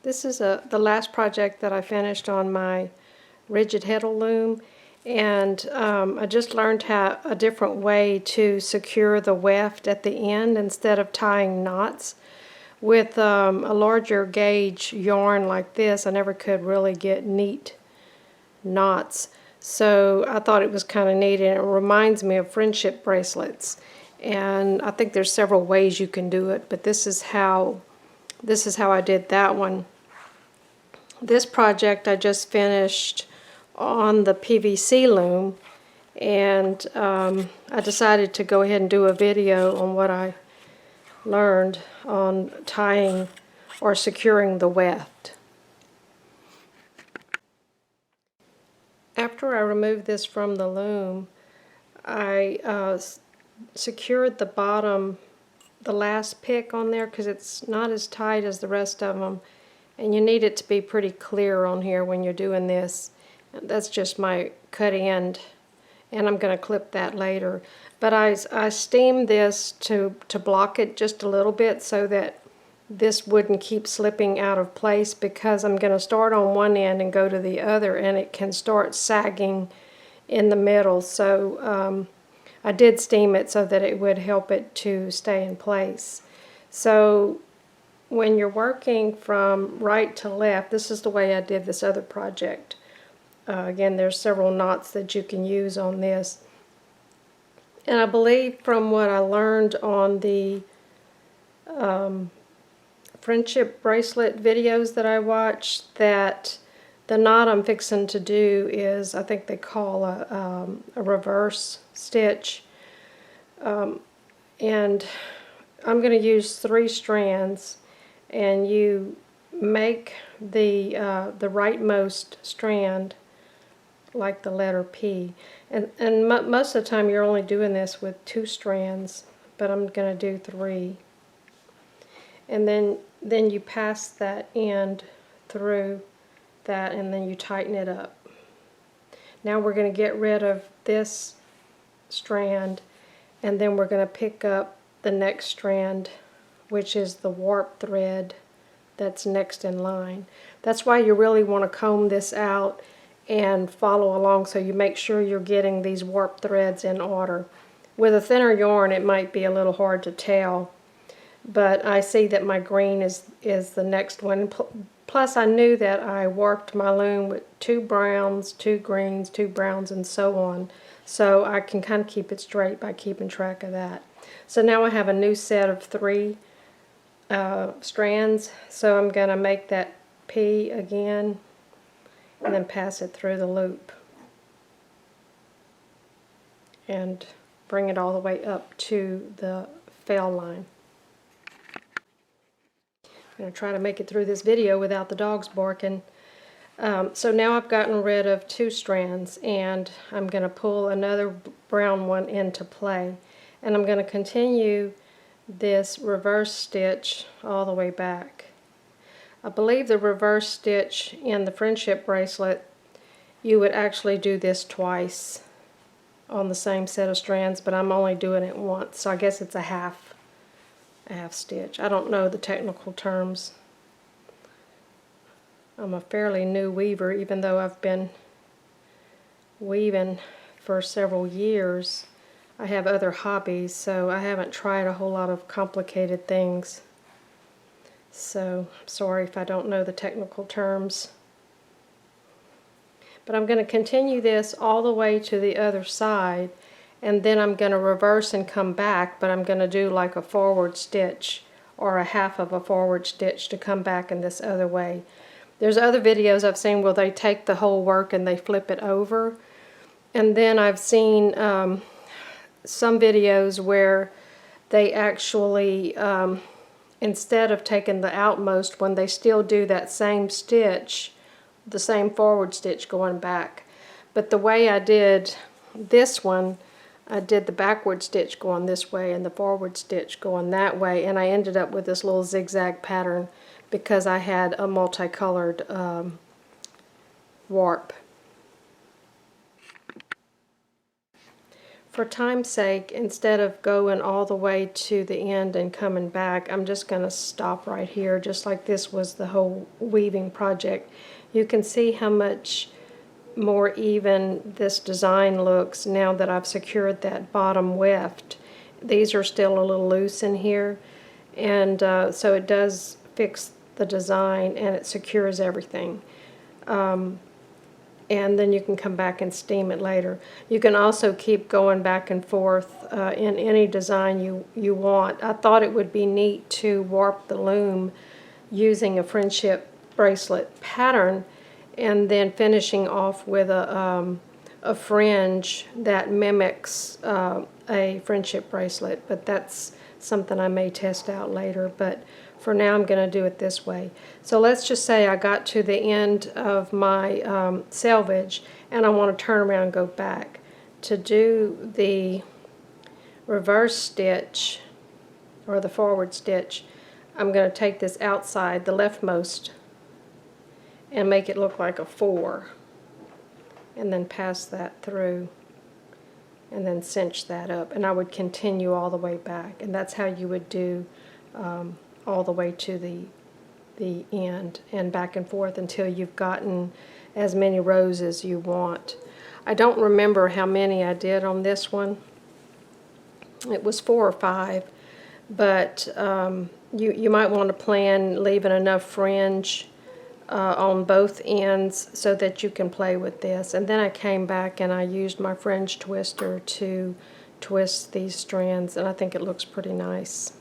This is the last project that I finished on my rigid heddle loom, and I just learned a different way to secure the weft at the end instead of tying knots. With a larger gauge yarn like this, I never could really get neat knots, so I thought it was kind of neat, and it reminds me of friendship bracelets. And I think there's several ways you can do it, but this is how I did that one. This project I just finished on the PVC loom, and I decided to go ahead and do a video on what I learned on tying or securing the weft. After I removed this from the loom, I secured the bottom, the last pick on there, because it's not as tight as the rest of them, and you need it to be pretty clear on here when you're doing this. That's just my cut end, and I'm going to clip that later. But I steamed this to block it just a little bit so that this wouldn't keep slipping out of place, because I'm going to start on one end and go to the other, and it can start sagging in the middle. So I did steam it so that it would help it to stay in place. So when you're working from right to left, this is the way I did this other project. Again, there's several knots that you can use on this. And I believe from what I learned on the friendship bracelet videos that I watched, that the knot I'm fixing to do is, I think they call a reverse stitch. And I'm going to use 3 strands, and you make the rightmost strand like the letter P, and most of the time you're only doing this with 2 strands, but I'm going to do 3, and then you pass that end through that, and then you tighten it up. Now we're going to get rid of this strand, and then we're going to pick up the next strand, which is the warp thread that's next in line. That's why you really want to comb this out and follow along, so you make sure you're getting these warp threads in order. With a thinner yarn it might be a little hard to tell, but I see that my green is the next one. Plus I knew that I warped my loom with 2 browns, 2 greens, 2 browns, and so on. So I can kind of keep it straight by keeping track of that. So now I have a new set of 3 strands, so I'm going to make that P again and then pass it through the loop and bring it all the way up to the fail line. I'm going to try to make it through this video without the dogs barking. So now I've gotten rid of 2 strands, and I'm going to pull another brown one into play, and I'm going to continue this reverse stitch all the way back. I believe the reverse stitch in the friendship bracelet, you would actually do this twice on the same set of strands, but I'm only doing it once, so I guess it's a half stitch. I don't know the technical terms. I'm a fairly new weaver, even though I've been weaving for several years. I have other hobbies, so I haven't tried a whole lot of complicated things. So I'm sorry if I don't know the technical terms. But I'm going to continue this all the way to the other side, and then I'm going to reverse and come back, but I'm going to do like a forward stitch or a half of a forward stitch to come back in this other way. There's other videos I've seen where they take the whole work and they flip it over, and then I've seen some videos where they actually instead of taking the outmost one, they still do that same stitch, the same forward stitch going back. But the way I did this one, I did the backward stitch going this way and the forward stitch going that way, and I ended up with this little zigzag pattern because I had a multicolored warp. for time's sake, instead of going all the way to the end and coming back, I'm just going to stop right here, just like this was the whole weaving project. You can see how much more even this design looks now that I've secured that bottom weft. These are still a little loose in here, and so it does fix the design and it secures everything. And then you can come back and steam it later. You can also keep going back and forth in any design you want. I thought it would be neat to warp the loom using a friendship bracelet pattern and then finishing off with a fringe that mimics a friendship bracelet, but that's something I may test out later. But for now, I'm going to do it this way. So let's just say I got to the end of my selvage and I want to turn around and go back. To do the reverse stitch or the forward stitch, I'm going to take this outside, the leftmost, and make it look like a 4, and then pass that through and then cinch that up, and I would continue all the way back, and that's how you would do all the way to the end and back and forth until you've gotten as many rows as you want. I don't remember how many I did on this one. It was 4 or 5, but you might want to plan leaving enough fringe on both ends so that you can play with this. And then I came back and I used my fringe twister to twist these strands, and I think it looks pretty nice.